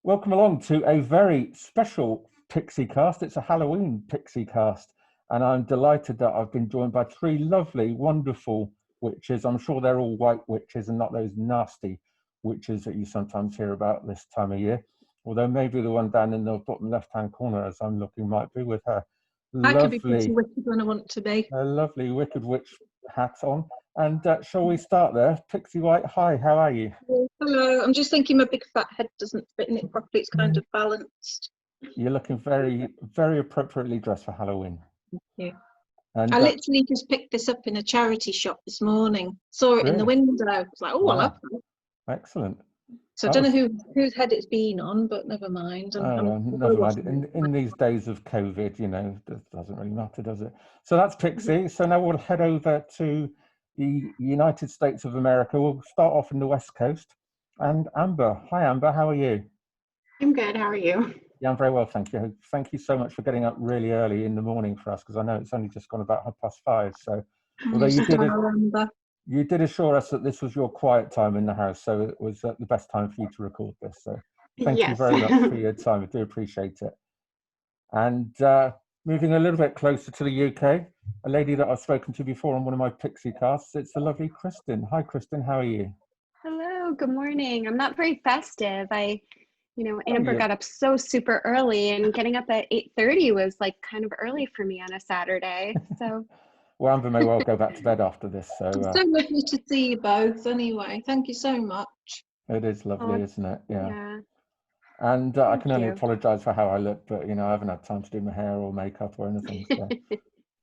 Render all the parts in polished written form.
Welcome along to a very special Pixiecast. It's a Halloween Pixiecast, and I'm delighted that I've been joined by three lovely, wonderful witches. I'm sure they're all white witches and not those nasty witches that you sometimes hear about this time of year. Although maybe the one down in the bottom left-hand corner, as I'm looking, might be with her I could be pretty wicked when I want to be. A lovely wicked witch hat on. And shall we start there? Pixie White, hi, how are you? Hello, I'm just thinking my big fat head doesn't fit in it properly. It's kind of balanced. You're looking very, very appropriately dressed for Halloween. Thank you. And I literally just picked this up in a charity shop this morning. Saw it in the window. I was like, oh, wow. I love that. Excellent. So I don't know whose head it's been on, but never mind. Never mind. In these days of COVID, you know, it doesn't really matter, does it? So that's Pixie. So now we'll head over to the United States of America. We'll start off in the West Coast. And Amber, hi Amber, how are you? I'm good. How are you? Yeah, I'm very well, thank you. Thank you so much for getting up really early in the morning for us, because I know it's only just gone about 5:30. So, although you did assure us that this was your quiet time in the house, so it was the best time for you to record this. So, thank you very much for your time. I do appreciate it. And moving a little bit closer to the UK, a lady that I've spoken to before on one of my Pixie casts, it's the lovely Kristen. Hi, Kristen. How are you? Hello. Good morning. I'm not very festive. Amber got up so super early, and getting up at 8:30 was like kind of early for me on a Saturday. So, well, Amber may well go back to bed after this. So, it's so lovely to see you both. Anyway, thank you so much. It is lovely, isn't it? Yeah. And I can only apologise for how I look, but you know, I haven't had time to do my hair or makeup or anything. So,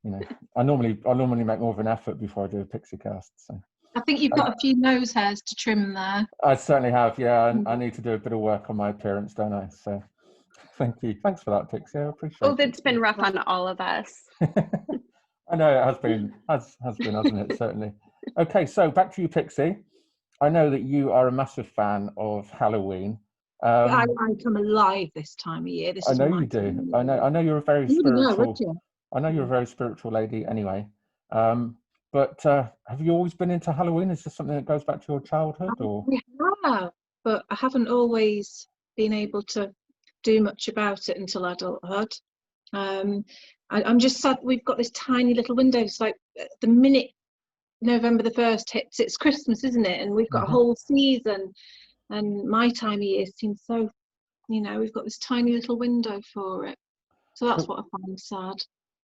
you know, I normally make more of an effort before I do a Pixie cast. So. I think you've got a few nose hairs to trim there. I certainly have, yeah. I need to do a bit of work on my appearance, don't I? So thank you. Thanks for that, Pixie. I appreciate it. It's been rough on all of us. I know it has been, hasn't it? Certainly. Okay, so back to you, Pixie. I know that you are a massive fan of Halloween. I come alive this time of year. I know you do. I know you're a very spiritual. I know you're a very spiritual lady anyway. But have you always been into Halloween? Is this something that goes back to your childhood? Or? We have, but I haven't always been able to do much about it until adulthood. I'm just sad we've got this tiny little window. It's like the minute November the 1st hits, it's Christmas, isn't it? And we've got a whole season. And my time of year seems so, you know, we've got this tiny little window for it. So that's what I find sad.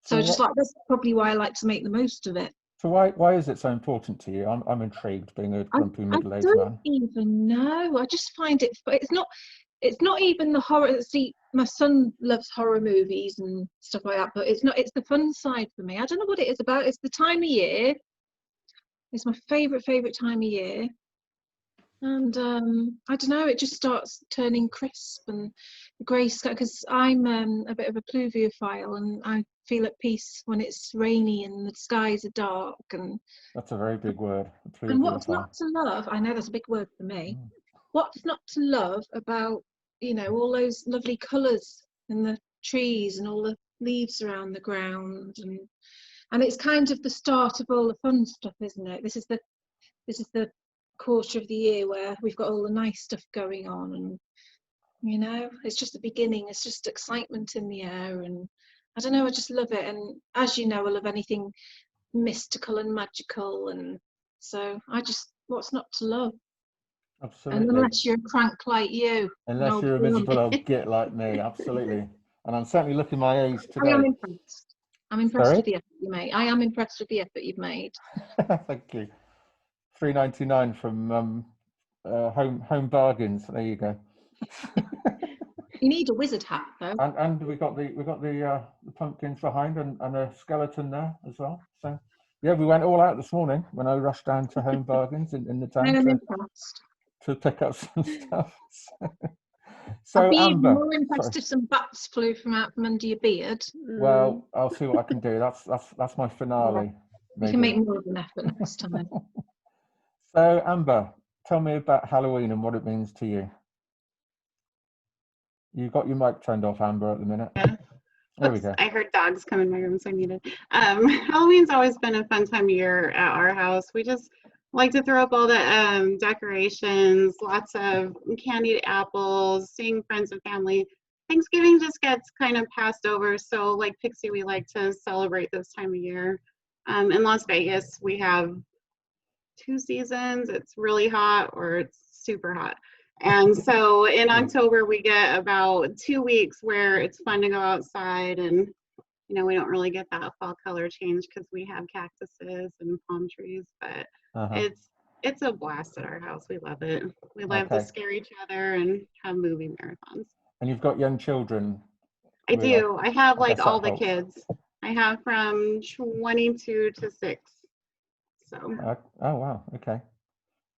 So just like, that's probably why I like to make the most of it. So why is it so important to you? I'm intrigued, being a grumpy middle-aged man. I don't even know. I just find it's not even the horror. See, my son loves horror movies and stuff like that, but it's the fun side for me. I don't know what it is about. It's the time of year. It's my favourite time of year. And I don't know, it just starts turning crisp and grey sky, because I'm a bit of a pluviophile, and I feel at peace when it's rainy and the skies are dark. And that's a very big word. And what's not to love? I know that's a big word for me. What's not to love about, you know, all those lovely colours in the trees and all the leaves around the ground, and it's kind of the start of all the fun stuff, isn't it? This is the quarter of the year where we've got all the nice stuff going on, and you know, it's just the beginning. It's just excitement in the air, and I don't know, I just love it. And as you know, I love anything mystical and magical, and so what's not to love? Absolutely. And unless you're a crank like you, unless you're a miserable old git like me, absolutely. And I'm certainly looking my age today. I'm impressed with the effort you made. I am impressed with the effort you've made. Thank you. $3.99 from Home Bargains. There you go. You need a wizard hat though. And we got the pumpkins behind and a skeleton there as well. So yeah, we went all out this morning when I rushed down to Home Bargains in the town to pick up some stuff. So I'd be Amber, more impressed if some bats flew from under your beard. Well, I'll see what I can do. That's my finale. Yeah. You can make more of an effort next time. So Amber, tell me about Halloween and what it means to you. You've got your mic turned off, Amber, at the minute. Yeah. There we go. I heard dogs come in my room, so I muted. Halloween's always been a fun time of year at our house. We just like to throw up all the decorations, lots of candied apples, seeing friends and family. Thanksgiving just gets kind of passed over. So like Pixie, we like to celebrate this time of year. In Las Vegas, we have 2 seasons. It's really hot or it's super hot. And so in October, we get about 2 weeks where it's fun to go outside, and we don't really get that fall color change because we have cactuses and palm trees, but it's a blast at our house. We love it. We love to scare each other and have movie marathons. And you've got young children? I do. I have like all the kids. I have from 22 to 6. So. Oh wow. Okay.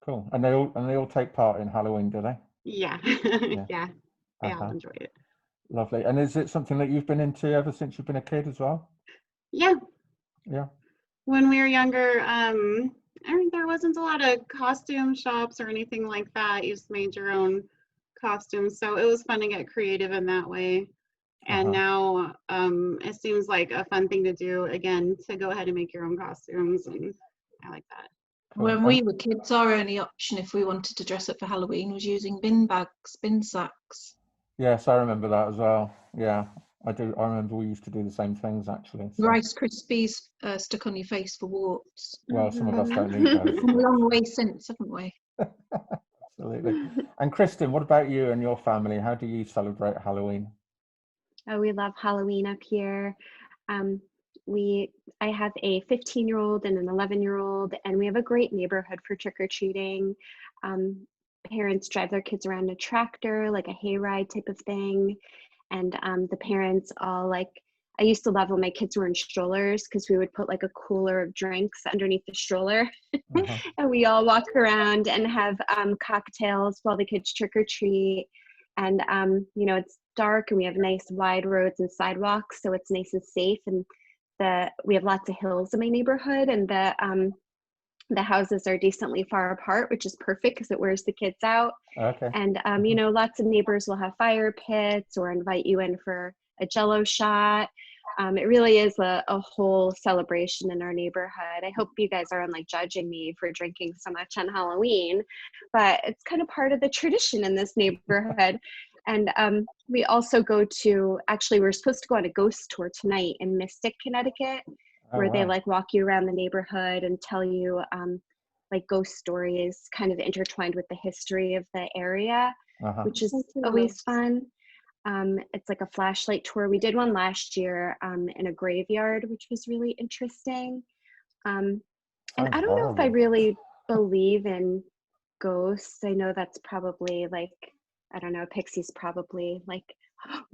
Cool. And they all take part in Halloween, do they? Yeah. Yeah. They all enjoy it. Lovely. And is it something that you've been into ever since you've been a kid as well? Yeah. Yeah. When we were younger, there wasn't a lot of costume shops or anything like that. You just made your own costumes, so it was fun to get creative in that way. And now it seems like a fun thing to do again, to go ahead and make your own costumes, and I like that. When we were kids, our only option if we wanted to dress up for Halloween was using bin bags, bin sacks. Yes, I remember that as well. Yeah, I do. I remember we used to do the same things actually. So. Rice Krispies stuck on your face for warts. Well, some of us don't need those. Come a long way since, haven't we? Absolutely. And Kristen, what about you and your family? How do you celebrate Halloween? Oh, we love Halloween up here. I have a 15-year-old and an 11-year-old, and we have a great neighborhood for trick-or-treating. Parents drive their kids around a tractor, like a hayride type of thing. And the parents all I used to love when my kids were in strollers, because we would put like a cooler of drinks underneath the stroller. And we all walk around and have cocktails while the kids trick-or-treat. And, it's dark and we have nice wide roads and sidewalks, so it's nice and safe. And we have lots of hills in my neighborhood, and the houses are decently far apart, which is perfect because it wears the kids out. And lots of neighbors will have fire pits or invite you in for a Jello shot. It really is a whole celebration in our neighborhood. I hope you guys aren't judging me for drinking so much on Halloween, but it's kind of part of the tradition in this neighborhood. And we also we're supposed to go on a ghost tour tonight in Mystic, Connecticut, where they walk you around the neighborhood and tell you ghost stories kind of intertwined with the history of the area, which is always fun. It's like a flashlight tour. We did one last year in a graveyard, which was really interesting. And I don't know if I really believe in ghosts. I know that's probably I don't know, Pixie's probably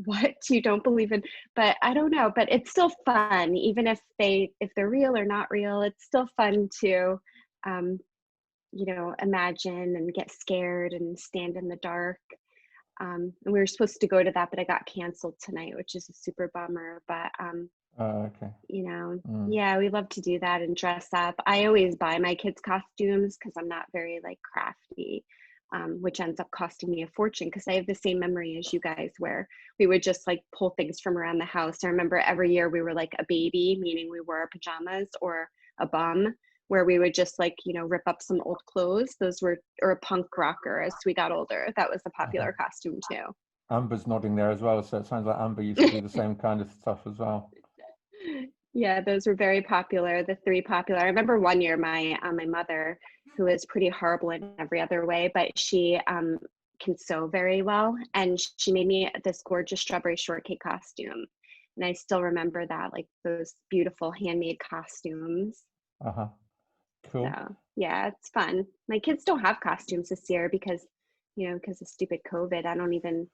what, you don't believe in? But I don't know, but it's still fun. Even if they're real or not real, it's still fun to, imagine and get scared and stand in the dark. And we were supposed to go to that, but it got canceled tonight, which is a super bummer. But, yeah, we love to do that and dress up. I always buy my kids costumes because I'm not very crafty. Which ends up costing me a fortune, because I have the same memory as you guys where we would just pull things from around the house. I remember every year we were like a baby, meaning we wore our pajamas, or a bum, where we would just rip up some old clothes. Or a punk rocker as we got older. That was a popular costume too. Amber's nodding there as well, so it sounds like Amber used to do the same kind of stuff as well. Yeah, those were very popular, the 3 popular. I remember one year my mother, who is pretty horrible in every other way, but she can sew very well, and she made me this gorgeous strawberry shortcake costume. And I still remember that, those beautiful handmade costumes. Cool. So, yeah, it's fun. My kids don't have costumes this year because of stupid COVID. I don't even,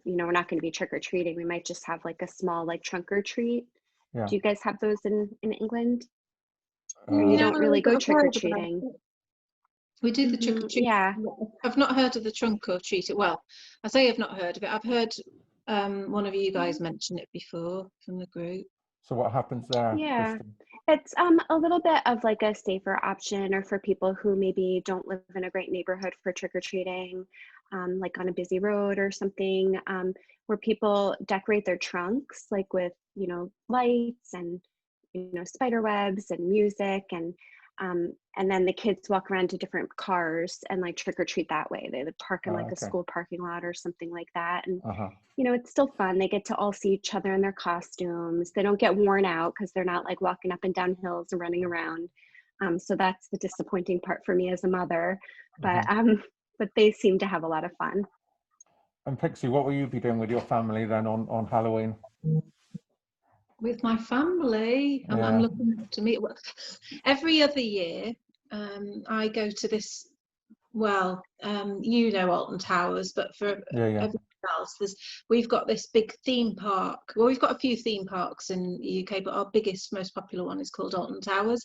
we're not going to be trick-or-treating. We might just have a small trunk or treat. Yeah. Do you guys have those in England? Or you don't really go trick-or-treating? We do the trick-or-treat. Yeah. I've not heard of the trunk or treat. Well, I say I've not heard of it. I've heard one of you guys mention it before from the group. So what happens there? Yeah, it's a little bit of a safer option, or for people who maybe don't live in a great neighborhood for trick-or-treating, on a busy road or something, where people decorate their trunks with lights and spider webs and music, and And then the kids walk around to different cars and like trick or treat that way. They would park in like a school parking lot or something like that. And, you know, it's still fun. They get to all see each other in their costumes. They don't get worn out because they're not like walking up and down hills and running around. So that's the disappointing part for me as a mother. But they seem to have a lot of fun. And Pixie, what will you be doing with your family then on Halloween? With my family, I'm looking to meet. Every other year, I go to this. Well, you know Alton Towers, but for everyone else, we've got this big theme park. Well, we've got a few theme parks in the UK, but our biggest, most popular one is called Alton Towers,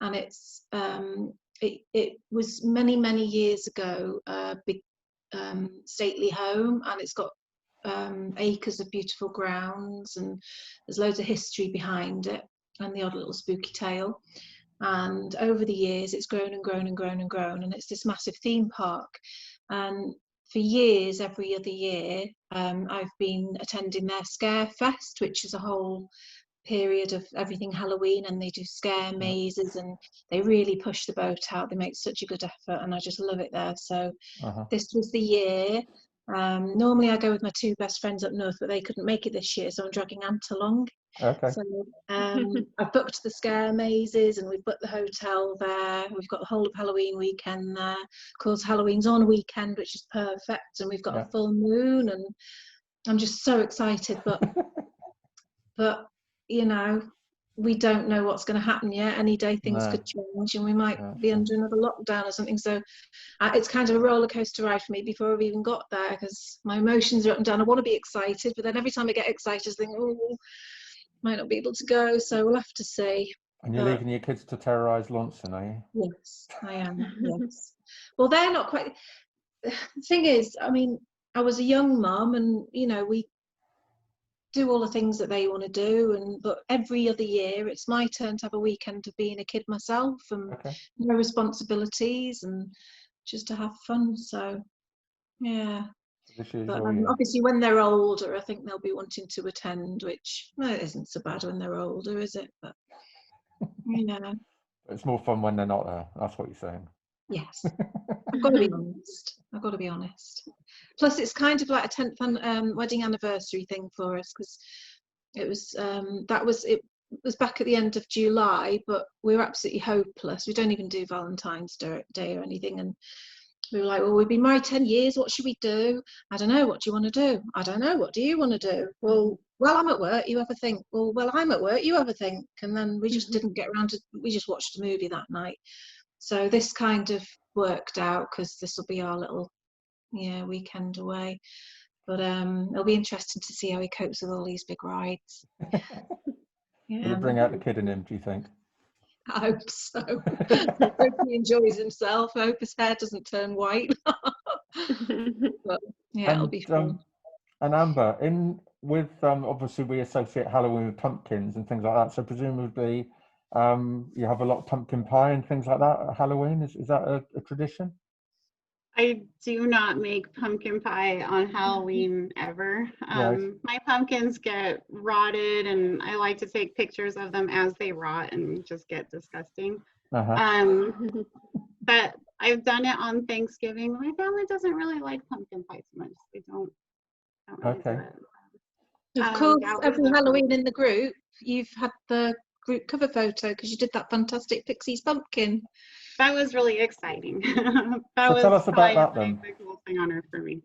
and it's it was many years ago a big stately home, and it's got acres of beautiful grounds, and there's loads of history behind it and the odd little spooky tale. And over the years it's grown and grown and grown and grown, and it's this massive theme park. And for years, every other year, I've been attending their Scare Fest, which is a whole period of everything Halloween, and they do scare mazes, and they really push the boat out. They make such a good effort, and I just love it there. So this was the year. Normally I go with my two best friends up north, but they couldn't make it this year, so I'm dragging Ant along. So I've booked the scare mazes, and we've booked the hotel there. We've got the whole of Halloween weekend there. Of course, Halloween's on a weekend, which is perfect, and we've got a full moon, and I'm just so excited. But you know, we don't know what's going to happen yet. Any day things could change, and we might be under another lockdown or something. So it's kind of a roller coaster ride for me before I've even got there, because my emotions are up and down. I want to be excited, but then every time I get excited, I think, oh, might not be able to go. So we'll have to see. And you're leaving your kids to terrorise Launceston, are you? Yes, I am. Yes. Well, they're not quite. The thing is, I mean, I was a young mum, and you know, we do all the things that they want to do, but every other year it's my turn to have a weekend of being a kid myself, and no responsibilities, and just to have fun. So yeah, but obviously when they're older, I think they'll be wanting to attend, which it isn't so bad when they're older, is it? But you know, it's more fun when they're not there. That's what you're saying. Yes. I've got to be honest. I've got to be honest. Plus, it's kind of like a 10th wedding anniversary thing for us, because it was back at the end of July, but we were absolutely hopeless. We don't even do Valentine's Day or anything, and we were like, well, we've been married 10 years. What should we do? I don't know. What do you want to do? I don't know. What do you want to do? Well, I'm at work. You ever think? Well, I'm at work. You ever think? And then we just didn't get around to. We just watched a movie that night. So this kind of worked out, because this will be our little weekend away. But it'll be interesting to see how he copes with all these big rides. Will it bring out the kid in him, do you think? I hope so. I hope he enjoys himself. I hope his hair doesn't turn white. But it'll be fun. And Amber, with obviously we associate Halloween with pumpkins and things like that, so presumably you have a lot of pumpkin pie and things like that at Halloween. Is that a tradition? I do not make pumpkin pie on Halloween ever. My pumpkins get rotted, and I like to take pictures of them as they rot and just get disgusting. But I've done it on Thanksgiving. My family doesn't really like pumpkin pie so much. They don't really do it. Of course, every Halloween in the group, you've had the group cover photo because you did that fantastic Pixies pumpkin. That was really exciting. Tell us about that then. The coolest thing on earth for me.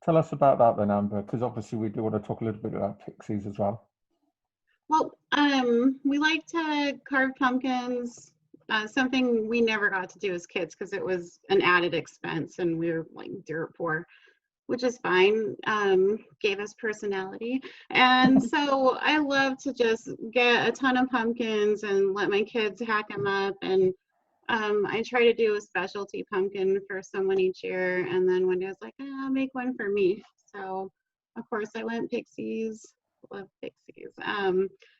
Tell us about that then, Amber, because obviously we do want to talk a little bit about Pixies as well. Well, we like to carve pumpkins. Something we never got to do as kids because it was an added expense, and we were like dirt poor, which is fine. Gave us personality. And so I love to just get a ton of pumpkins and let my kids hack them up. And I try to do a specialty pumpkin for someone each year. And then one day I was like, I'll make one for me. So of course I went Pixies, love Pixies.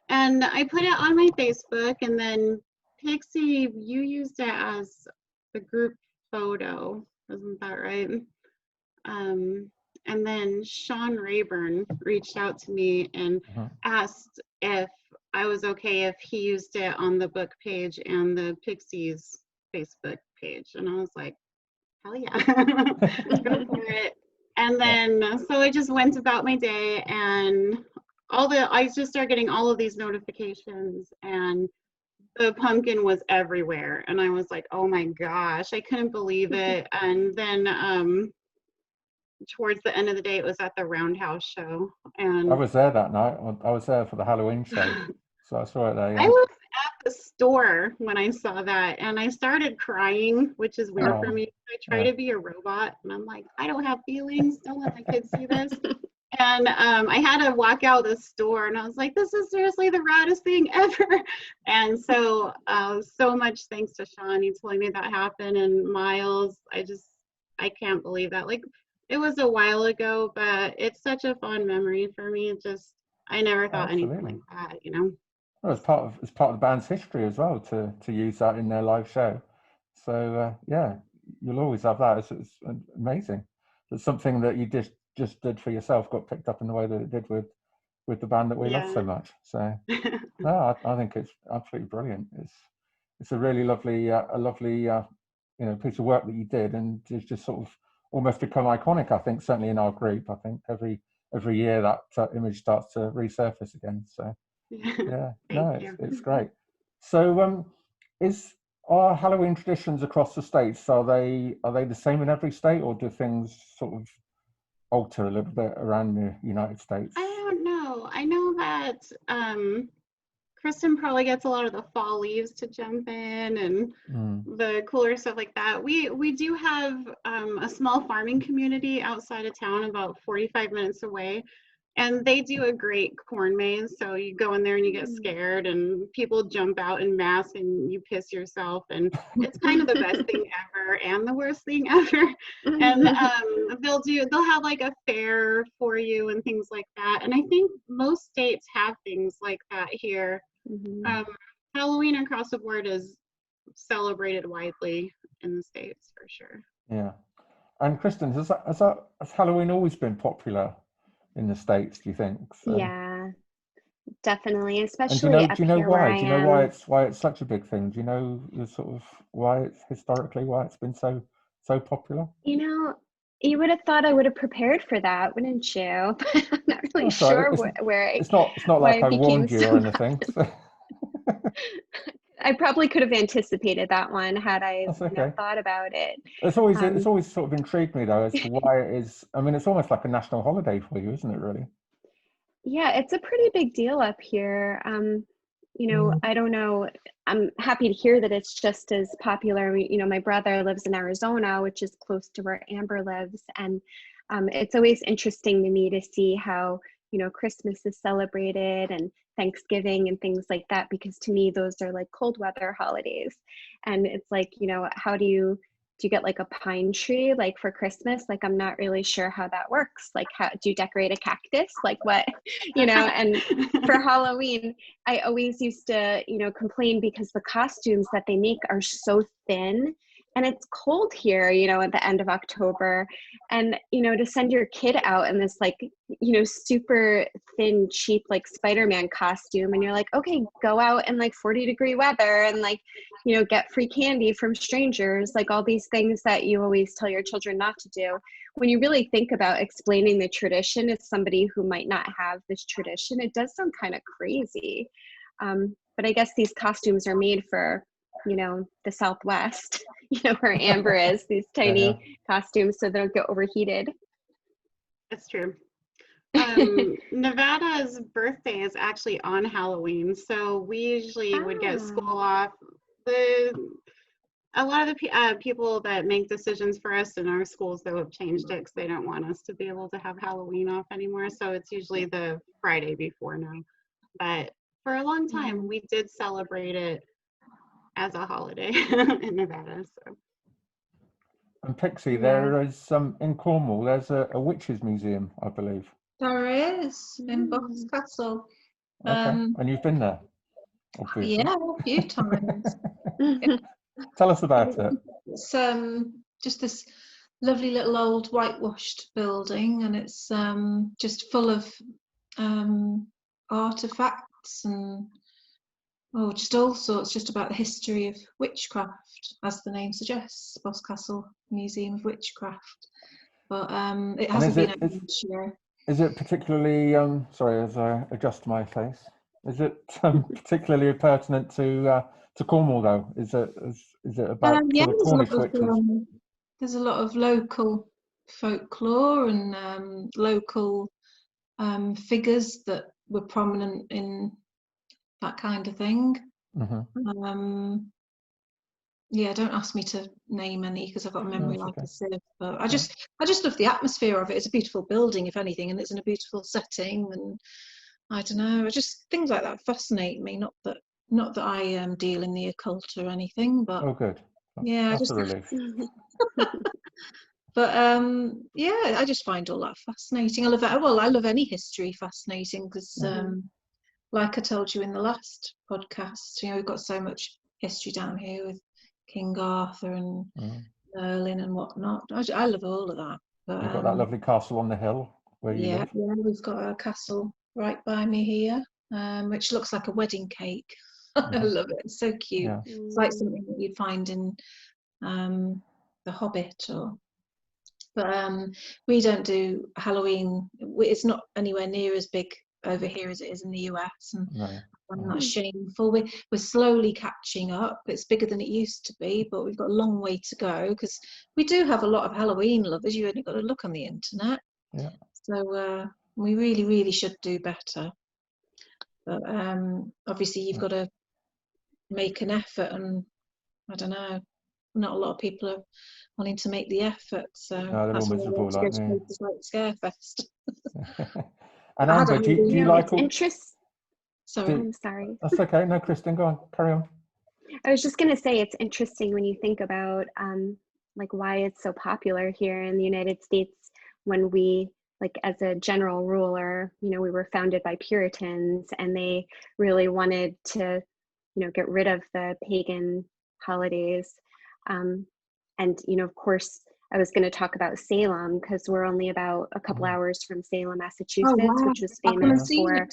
And I put it on my Facebook, and then Pixie, you used it as the group photo, isn't that right? And then Sean Rayburn reached out to me and asked if I was okay if he used it on the book page and the Pixies Facebook page. And I was like, hell yeah, go for it. And then, so I just went about my day, and I just started getting all of these notifications, and the pumpkin was everywhere. And I was like, oh my gosh, I couldn't believe it. And then towards the end of the day, it was at the Roundhouse show. And I was there that night. I was there for the Halloween show. So I saw it there. Yeah. I was at the store when I saw that, and I started crying, which is weird for me. I try to be a robot, and I'm like, I don't have feelings. Don't let my kids see this. And I had to walk out the store, and I was like, this is seriously the raddest thing ever. And so, so much thanks to Sean. He told me that happened, and Miles. I can't believe that. Like, it was a while ago, but it's such a fond memory for me. I never thought anything like that, you know. Well, it's part of the band's history as well to use that in their live show. So yeah, you'll always have that. It's amazing. It's something that you just did for yourself got picked up in the way that it did with the band that we love so much. So no, I think it's absolutely brilliant. It's a really lovely piece of work that you did, and it's just sort of almost become iconic. I think certainly in our group. I think every year that image starts to resurface again. So. Yeah, no, it's great. So, are Halloween traditions across the states, are they the same in every state, or do things sort of alter a little bit around the United States? I don't know. I know that Kristen probably gets a lot of the fall leaves to jump in, and the cooler stuff like that. We do have a small farming community outside of town, about 45 minutes away. And they do a great corn maze. So you go in there and you get scared, and people jump out in mass, and you piss yourself. And it's kind of the best thing ever and the worst thing ever. And they'll have like a fair for you and things like that. And I think most states have things like that here. Halloween across the board is celebrated widely in the States for sure. Yeah. And Kristen, has Halloween always been popular in the States, do you think? So, yeah, definitely, especially do you know why? Do you know why it's such a big thing? Do you know sort of why it's historically why it's been so popular? You know, you would have thought I would have prepared for that, wouldn't you? I'm not really sure where it's not like I warned you or anything. So. I probably could have anticipated that one had I thought about it. It's always sort of intrigued me though as to why it is. I mean, it's almost like a national holiday for you, isn't it? Really? Yeah, it's a pretty big deal up here. I don't know. I'm happy to hear that it's just as popular. My brother lives in Arizona, which is close to where Amber lives, and it's always interesting to me to see how Christmas is celebrated and Thanksgiving and things like that, because to me those are like cold weather holidays. And it's like, how do you get like a pine tree like for Christmas? Like, I'm not really sure how that works. Like, how do you decorate a cactus? Like what, and for Halloween, I always used to, complain because the costumes that they make are so thin. And it's cold here, at the end of October. And, to send your kid out in this like, super thin, cheap, like Spider-Man costume. And you're like, okay, go out in like 40-degree weather and like, get free candy from strangers, like all these things that you always tell your children not to do. When you really think about explaining the tradition to somebody who might not have this tradition, it does sound kind of crazy. But I guess these costumes are made for, the Southwest, where Amber is, these tiny costumes so they don't get overheated. That's true. Nevada's birthday is actually on Halloween, so we usually would get school off. A lot of the people that make decisions for us in our schools, though, have changed it because they don't want us to be able to have Halloween off anymore, so it's usually the Friday before now. But for a long time, we did celebrate it as a holiday in Nevada. So. And Pixie, there is in Cornwall, there's a witches museum, I believe. There is, in Bucks Castle. Okay. And you've been there, obviously. Yeah, a few times. Tell us about it. It's just this lovely little old whitewashed building, and it's just full of artifacts and Oh, just all sorts, just about the history of witchcraft, as the name suggests, Boscastle Museum of Witchcraft. But it hasn't been open this year. Is it particularly, sorry, as I adjust my face, is it particularly pertinent to Cornwall though? Is it about yeah, sort of Cornish witches? There's a lot of local folklore and local figures that were prominent in that kind of thing. Yeah, don't ask me to name any because I've got a memory like a sieve. But I just love the atmosphere of it. It's a beautiful building, if anything, and it's in a beautiful setting. And I don't know, things like that fascinate me. Not that I deal in the occult or anything, but good. Yeah, that's a relief. But yeah, I just find all that fascinating. I love that. Well, I love any history fascinating because, like I told you in the last podcast, we've got so much history down here with King Arthur and Merlin and whatnot. I love all of that. But, you've got that lovely castle on the hill where you live. Yeah, we've got a castle right by me here, which looks like a wedding cake. I love it. It's so cute. Yeah. It's like something that you'd find in The Hobbit but we don't do Halloween. It's not anywhere near as big over here as it is in the US, and that's shameful. We're slowly catching up. It's bigger than it used to be, but we've got a long way to go because we do have a lot of Halloween lovers. You only got to look on the internet. Yeah. So we really, really should do better. But obviously, you've got to make an effort, and I don't know. Not a lot of people are wanting to make the effort, so that's why I want to go to places like Scarefest. And Amber, do you like all... Sorry, I'm sorry. That's okay. No, Kristen, go on, carry on. I was just going to say it's interesting when you think about like why it's so popular here in the United States when we, like as a general ruler, we were founded by Puritans and they really wanted to, get rid of the pagan holidays. And, of course, I was going to talk about Salem because we're only about a couple hours from Salem, Massachusetts, which was famous for.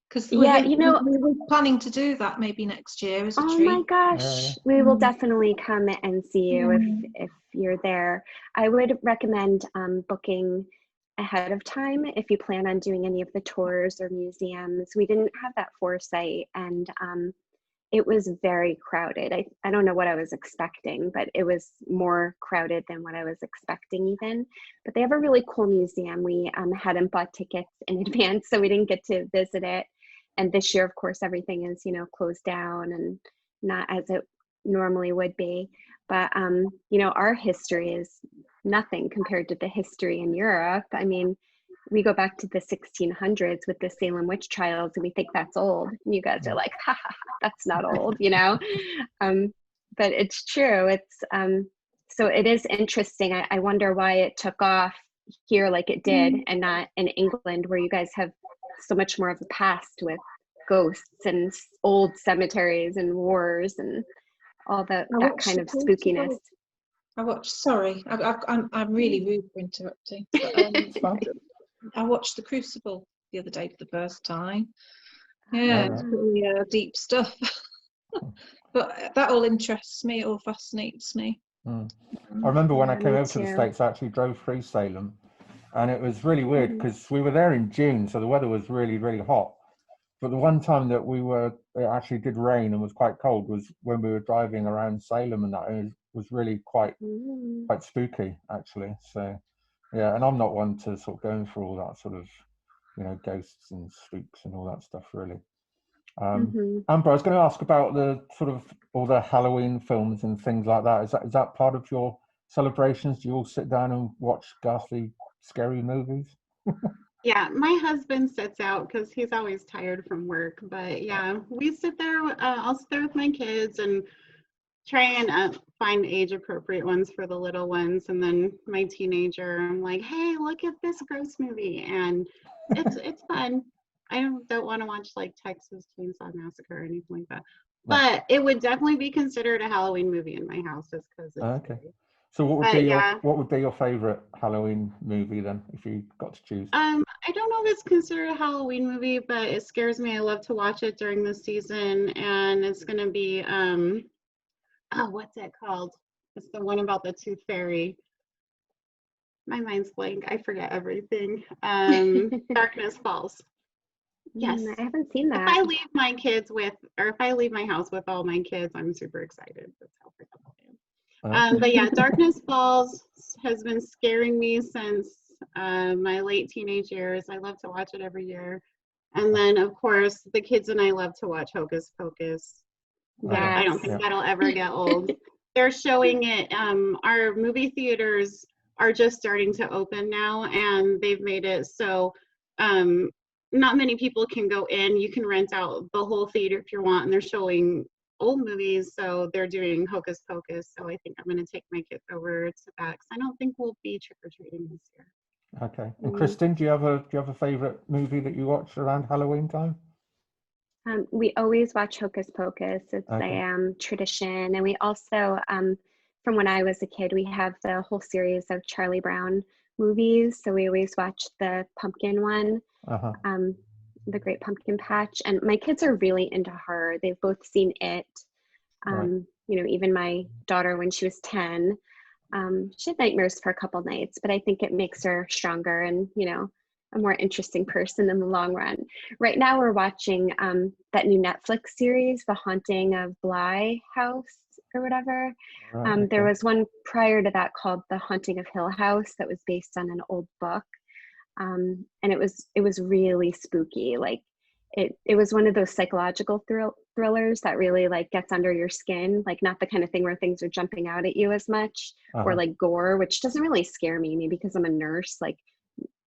Because we were planning to do that maybe next year as a treat. Oh my gosh, we will definitely come and see you if you're there. I would recommend booking ahead of time if you plan on doing any of the tours or museums. We didn't have that foresight, and it was very crowded. I don't know what I was expecting, but it was more crowded than what I was expecting even. But they have a really cool museum. We hadn't bought tickets in advance, so we didn't get to visit it. And this year, of course, everything is, closed down and not as it normally would be. But, our history is nothing compared to the history in Europe. I mean, we go back to the 1600s with the Salem witch trials and we think that's old. And you guys are like, ha, ha, ha, that's not old, but it's true. It's so it is interesting. I wonder why it took off here like it did and not in England where you guys have so much more of the past with ghosts and old cemeteries and wars and all that kind of spookiness. I'm really rude for interrupting. But, I watched The Crucible the other day for the first time. Yeah, it's pretty deep stuff. But that all interests me, it all fascinates me. I remember when I came over to the States, I actually drove through Salem. And it was really weird because we were there in June, so the weather was really, really hot. But the one time that it actually did rain and was quite cold was when we were driving around Salem, and that it was really quite spooky, actually. So, yeah, and I'm not one to sort of going for all that sort of, ghosts and spooks and all that stuff, really. Amber, I was going to ask about the sort of all the Halloween films and things like that. Is that part of your celebrations? Do you all sit down and watch ghastly, scary movies? Yeah, my husband sits out because he's always tired from work. But yeah, we sit there. I'll sit there with my kids and try and find age-appropriate ones for the little ones. And then my teenager, I'm like, hey, look at this gross movie, and it's fun. I don't want to watch like Texas Chainsaw Massacre or anything like that. But it would definitely be considered a Halloween movie in my house just because it's scary. So what would But be yeah. what would be your favorite Halloween movie then, if you got to choose? I don't know if it's considered a Halloween movie, but it scares me. I love to watch it during the season, and it's gonna be oh, what's it called? It's the one about the tooth fairy. My mind's blank. I forget everything. Darkness Falls. Yes. I haven't seen that. If I leave my kids with, or if I leave my house with all my kids, I'm super excited. That's how forgettable I am. But yeah, Darkness Falls has been scaring me since my late teenage years. I love to watch it every year. And then, of course, the kids and I love to watch Hocus Pocus. Yes. I don't think that'll ever get old. They're showing it. Our movie theaters are just starting to open now, and they've made it so not many people can go in. You can rent out the whole theater if you want, and they're showing old movies, so they're doing Hocus Pocus. So I think I'm going to take my kids over to that because I don't think we'll be trick-or-treating this year. Okay. And Kristen, do you have a favorite movie that you watch around Halloween time? We always watch Hocus Pocus. It's a tradition, and we also, from when I was a kid, we have the whole series of Charlie Brown movies. So we always watch the pumpkin one, the Great Pumpkin Patch. And my kids are really into horror. They've both seen it. You know, even my daughter, when she was 10, she had nightmares for a couple nights, but I think it makes her stronger and, you know, a more interesting person in the long run. Right now we're watching that new Netflix series, The Haunting of Bly House or whatever. There was one prior to that called The Haunting of Hill House that was based on an old book. And it was really spooky. Like it was one of those psychological thrillers that really like gets under your skin, like not the kind of thing where things are jumping out at you as much or like gore, which doesn't really scare me. Maybe because I'm a nurse, like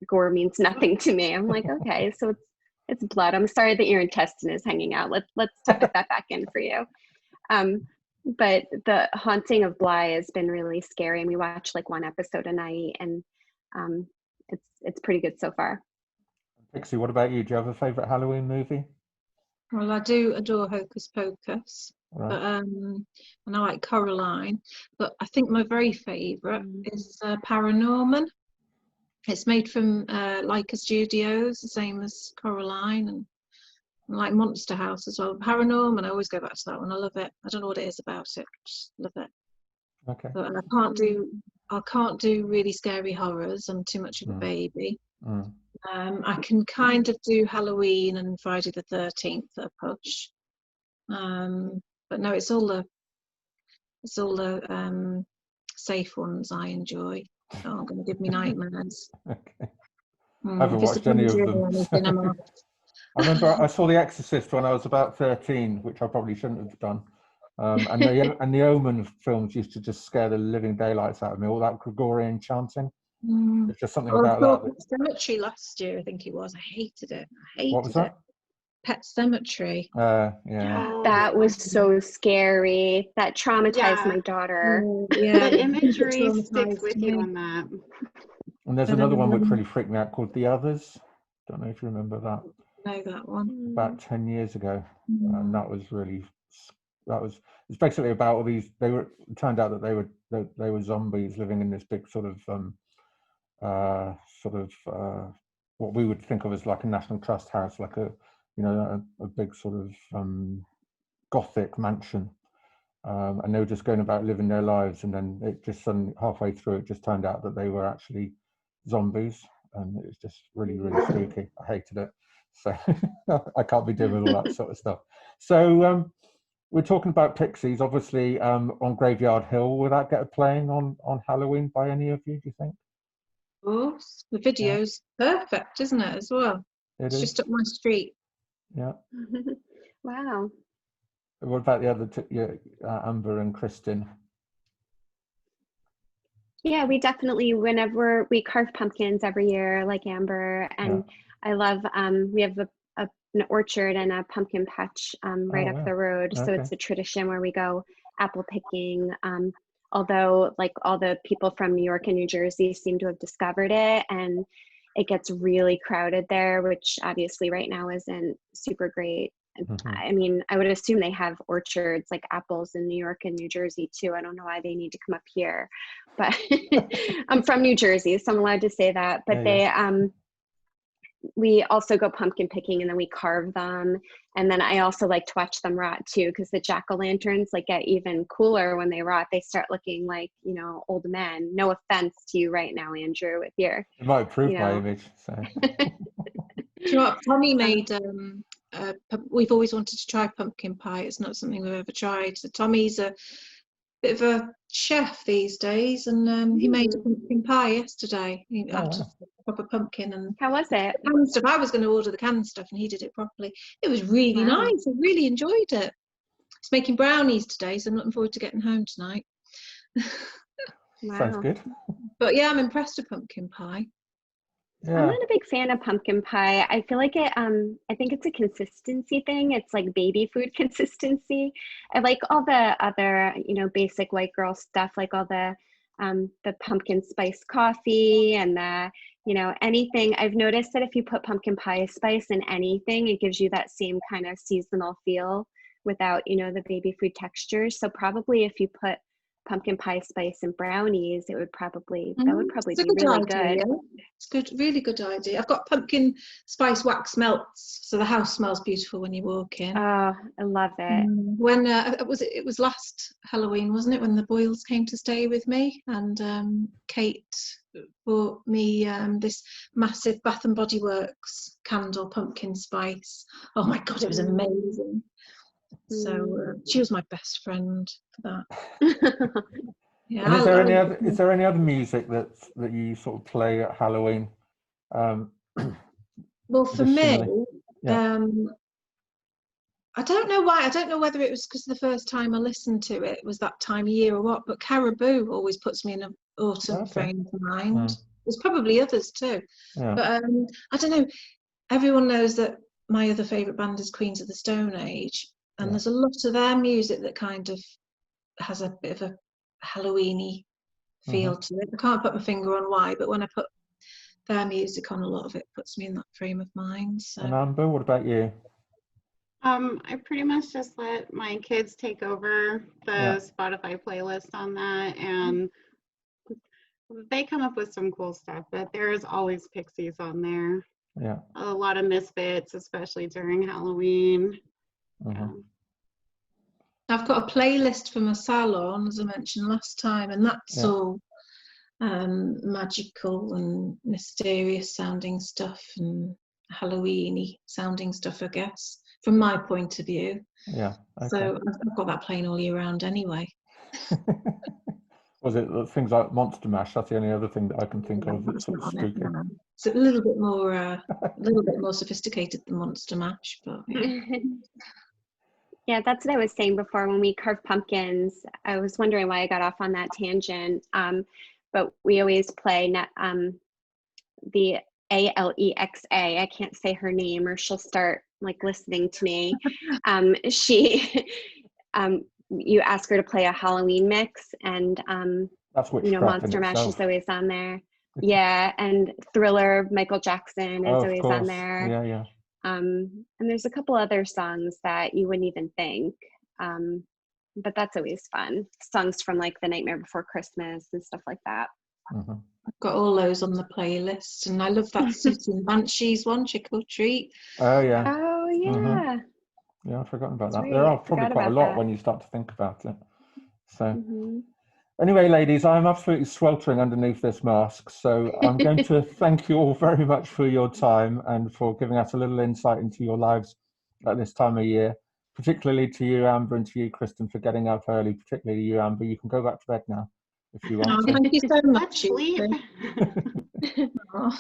gore means nothing to me. I'm like, okay, so it's blood. I'm sorry that your intestine is hanging out. Let's tuck that back in for you. But the Haunting of Bly has been really scary, and we watch like one episode a night, and it's pretty good so far. Pixie, what about you? Do you have a favorite Halloween movie? Well, I do adore Hocus Pocus, but and I like Coraline. But I think my very favourite is Paranorman. It's made from Leica Studios, the same as Coraline, and like Monster House as well. Paranorman, I always go back to that one. I love it. I don't know what it is about it. Just love it. Okay. But I can't do really scary horrors. I'm too much of a baby. I can kind of do Halloween and Friday the 13th at a push. But no, it's all the safe ones I enjoy. Oh, I'm going to give me nightmares. Okay. I haven't watched any of them. I remember I saw The Exorcist when I was about 13, which I probably shouldn't have done. And the Omen films used to just scare the living daylights out of me. All that Gregorian chanting. There's just something about that. Pet Cemetery last year, I think it was. I hated it. What was that? Pet Cemetery. Yeah. That was so scary. That traumatized my daughter. Yeah, the imagery sticks with you on that. And there's another one which really freaked me out called The Others. Don't know if you remember that. Know that one. About 10 years ago, and that was it's basically about all these. It turned out that they were zombies living in this big sort of what we would think of as like a National Trust house, like a big sort of Gothic mansion, and they were just going about living their lives, and then it just suddenly halfway through it just turned out that they were actually zombies, and it was just really spooky. I hated it, so I can't be doing all that sort of stuff. So we're talking about Pixies, obviously, on Graveyard Hill. Will that get playing on Halloween by any of you, do you think? Of course. The video's perfect, isn't it, as well? It's just up my street. Yeah. Wow. What about the other Amber and Kristen? Yeah, we definitely, whenever we carve pumpkins every year, like Amber, and I love, we have an orchard and a pumpkin patch right up the road. So it's a tradition where we go apple picking. Although like all the people from New York and New Jersey seem to have discovered it, and it gets really crowded there, which obviously right now isn't super great. I mean, I would assume they have orchards like apples in New York and New Jersey too. I don't know why they need to come up here, but I'm from New Jersey, so I'm allowed to say that. But we also go pumpkin picking, and then we carve them. And then I also like to watch them rot too, because the jack-o'-lanterns like get even cooler when they rot. They start looking like, old men. No offense to you right now, Andrew, with your. You might approve my image. So. Do you know what? Tommy made. We've always wanted to try pumpkin pie. It's not something we've ever tried. So Tommy's a bit of a chef these days, and he made a pumpkin pie yesterday. Proper pumpkin and. How was it? Canned stuff. I was going to order the canned stuff, and he did it properly. It was really nice. I really enjoyed it. He's making brownies today, so I'm looking forward to getting home tonight. Sounds good. But yeah, I'm impressed with pumpkin pie. Yeah. I'm not a big fan of pumpkin pie. I feel like it, I think it's a consistency thing. It's like baby food consistency. I like all the other, basic white girl stuff, like all the pumpkin spice coffee and the, anything. I've noticed that if you put pumpkin pie spice in anything, it gives you that same kind of seasonal feel without, the baby food texture. So probably if you put pumpkin pie spice and brownies, that would probably be really good. It's good, really good idea. I've got pumpkin spice wax melts, so the house smells beautiful when you walk in. Oh, I love it. When it was last Halloween, wasn't it, when the Boyles came to stay with me, and Kate bought me this massive Bath and Body Works candle pumpkin spice. Oh my god, it was amazing. So she was my best friend for that. Yeah. And is there any other music that you sort of play at Halloween? Well, for me, I don't know why. I don't know whether it was because the first time I listened to it was that time of year or what, but Caribou always puts me in an autumn frame of mind. There's probably others too. But I don't know. Everyone knows that my other favourite band is Queens of the Stone Age. And there's a lot of their music that kind of has a bit of a Halloween-y feel to it. I can't put my finger on why, but when I put their music on, a lot of it puts me in that frame of mind. So. And Amber, what about you? I pretty much just let my kids take over the Spotify playlist on that, and they come up with some cool stuff, but there's always Pixies on there. Yeah. A lot of Misfits, especially during Halloween. I've got a playlist for my salon, as I mentioned last time, and that's all magical and mysterious sounding stuff and Halloween-y sounding stuff, I guess, from my point of view. Yeah. Okay. So I've got that playing all year round anyway. Was it things like Monster Mash? That's the only other thing that I can think of that's sort of spooky. It's a little bit more sophisticated than Monster Mash, but yeah, that's what I was saying before when we carve pumpkins. I was wondering why I got off on that tangent, but we always play the Alexa. I can't say her name or she'll start like listening to me. You ask her to play a Halloween mix, and that's Monster Mash is always on there. Yeah, and Thriller, Michael Jackson is always on there. Yeah. And there's a couple other songs that you wouldn't even think, but that's always fun. Songs from like The Nightmare Before Christmas and stuff like that. I've got all those on the playlist, and I love that Susan Banshees one, Trick or Treat. Oh yeah. Oh yeah. Yeah, I've forgotten about that. There are probably quite a lot when you start to think about it. So anyway, ladies, I'm absolutely sweltering underneath this mask. So I'm going to thank you all very much for your time and for giving us a little insight into your lives at this time of year, particularly to you, Amber, and to you, Kristen, for getting up early, particularly you, Amber. You can go back to bed now if you want to. Thank you so much.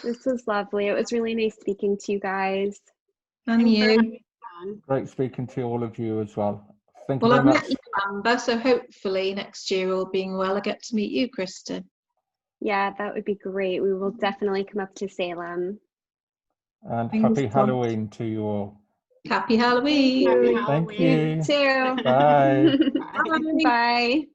This was lovely. It was really nice speaking to you guys. And you. Great speaking to all of you as well. Thank you very much. I've met you, Amber, so hopefully next year, all being well, I get to meet you, Kristen. Yeah, that would be great. We will definitely come up to Salem. And happy Halloween to you all. Happy Halloween. Happy Halloween. Thank you. You too. Bye. Bye. Bye.